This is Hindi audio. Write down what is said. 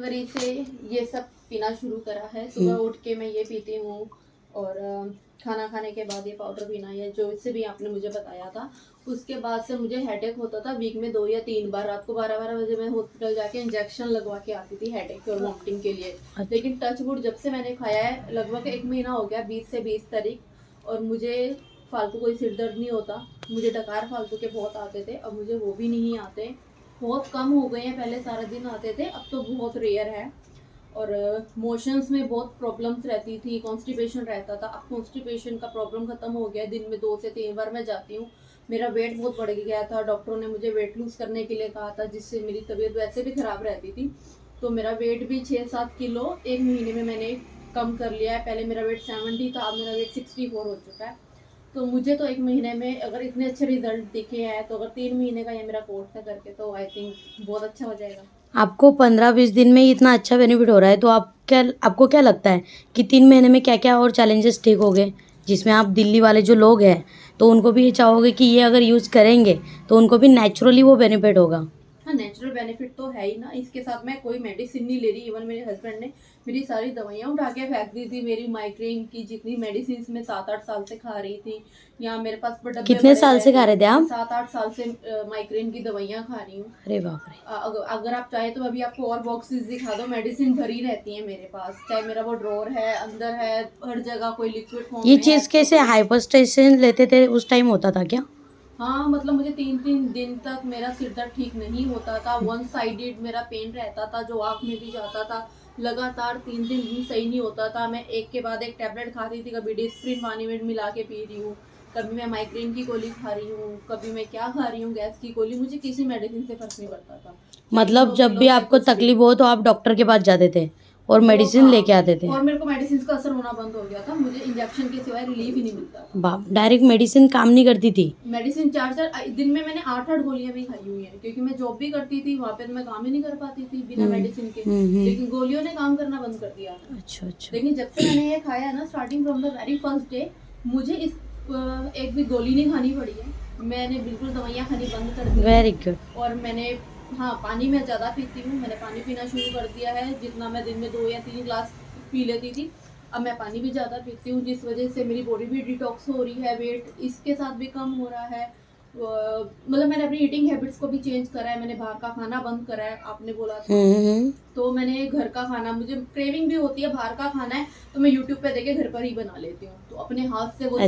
जनवरी से ये सब पीना शुरू करा है। सुबह उठ के मैं ये पीती हूँ और खाना खाने के बाद ये पाउडर पीना है, जो इससे भी आपने मुझे बताया था। उसके बाद से मुझे हेडेक होता था वीक में 2 या 3 बार। रात को 12-12 बजे मैं हॉस्पिटल जाके इंजेक्शन लगवा के आती थी हेडेक और वॉमिटिंग के लिए। लेकिन टचवुड जब से मैंने खाया है, लगभग 1 महीना हो गया, 20 से 20 तारीख, और मुझे फालतू कोई सिर दर्द नहीं होता। मुझे डकार फालतू के बहुत आते थे, अब मुझे वो भी नहीं आते, बहुत कम हो गए हैं। पहले सारा दिन आते थे, अब तो बहुत रेयर है। और मोशंस में बहुत प्रॉब्लम्स रहती थी, कॉन्स्टिपेशन रहता था। अब कॉन्स्टिपेशन का प्रॉब्लम खत्म हो गया, दिन में 2 से 3 बार मैं जाती हूँ। मेरा वेट बहुत बढ़ गया था, डॉक्टरों ने मुझे वेट लूज करने के लिए कहा था, जिससे मेरी तबीयत वैसे भी खराब रहती थी। तो मेरा वेट भी 6-7 किलो 1 महीने में मैंने कम कर लिया है। पहले मेरा वेट 70 था, अब मेरा वेट 64 हो चुका है। तो मुझे तो 1 महीने में अगर इतने अच्छे रिजल्ट दिखे हैं, तो अगर 3 महीने का ये मेरा कोर्स है करके, तो आई थिंक बहुत अच्छा हो जाएगा। आपको 15-20 दिन में ही इतना अच्छा बेनिफिट हो रहा है, तो आपको क्या लगता है कि 3 महीने में क्या क्या और चैलेंजेस ठीक हो गए, जिसमें आप दिल्ली वाले जो लोग हैं तो उनको भी ये चाहोगे कि ये अगर यूज़ करेंगे तो उनको भी नेचुरली वो बेनिफिट होगा? हाँ, नेचुरल बेनिफिट तो है ही ना। इसके साथ मैं कोई मेडिसिन नहीं ले रही। इवन मेरे हस्बैंड ने मेरी सारी दवाइयाँ उठा के फेंक दी थी। मेरी माइग्रेन की जितनी मेडिसिन मैं 7-8 साल से खा रही थी, यहाँ मेरे पास डब्बे कितने पड़े साल हैं। से खा रहे थे आप? 7-8 साल से माइग्रेन की दवाइयाँ खा रही हूँ। अरे बाप रे! अगर आप चाहे तो अभी आपको और बॉक्सेस दिखा दो, मेडिसिन भरी रहती है मेरे पास। चाहे मेरा वो ड्रॉर है, अंदर है, हर जगह कोई लिक्विड फॉर्म ये में है चीज़ तो कैसे, हाइपरटेंशन लेते थे उस टाइम होता था क्या? हाँ, मतलब मुझे 3-3 दिन तक मेरा सिर दर्द ठीक नहीं होता था। वन साइडेड मेरा पेन रहता था, जो आँख में भी जाता था। लगातार 3-3 दिन सही नहीं होता था। मैं एक के बाद एक टैबलेट खाती थी, कभी डिस्प्रिन पानी में मिला के पी रही हूँ, कभी मैं माइग्रेन की गोली खा रही हूँ, कभी मैं क्या खा रही हूँ, गैस की गोली। मुझे किसी मेडिसिन से फ़र्क नहीं पड़ता था, चाहे मतलब इनो जब फिल हो, भी चाहे आपको कुछ भी। तकलीफ हो तो आप डॉक्टर के पास जाते थे और वो मेडिसिन हाँ, लेके आते थे? और मेरे को मेडिसिन का असर होना बंद हो गया था। मुझे इंजेक्शन के सिवाय रिलीफ ही नहीं मिलता था। बाप, डायरेक्ट मेडिसिन काम नहीं करती थी? मेडिसिन 4-4 दिन में मैंने 8-8 गोलियां भी खाई हुई हैं, क्योंकि मैं जॉब भी करती थी, वहाँ पे तो मैं काम ही नहीं कर पाती थी बिना मेडिसिन के। लेकिन गोलियों ने काम करना बंद कर दिया था। अच्छा अच्छा। लेकिन जब से मैंने ये खाया है ना, starting from the very first day, मुझे एक भी गोली नहीं खानी पड़ी है। मैंने बिल्कुल दवाइयाँ खानी बंद कर दी है। Very good. और मैंने, हाँ, पानी मैं ज़्यादा पीती हूँ। मैंने पानी पीना शुरू कर दिया है। जितना मैं दिन में 2 या 3 ग्लास पी लेती थी, अब मैं पानी भी ज़्यादा पीती हूँ, जिस वजह से मेरी बॉडी भी डिटॉक्स हो रही है। वेट इसके साथ भी कम हो रहा है। मतलब मैंने अपनी ईटिंग हैबिट्स को भी चेंज करा है। मैंने बाहर का खाना बंद करा है, आपने बोला था। तो मैंने घर का खाना, मुझे क्रेविंग भी होती है बाहर का खाना है, तो मैं यूट्यूब पे देखे घर पर ही बना लेती हूँ। तो अपने हाथ से वो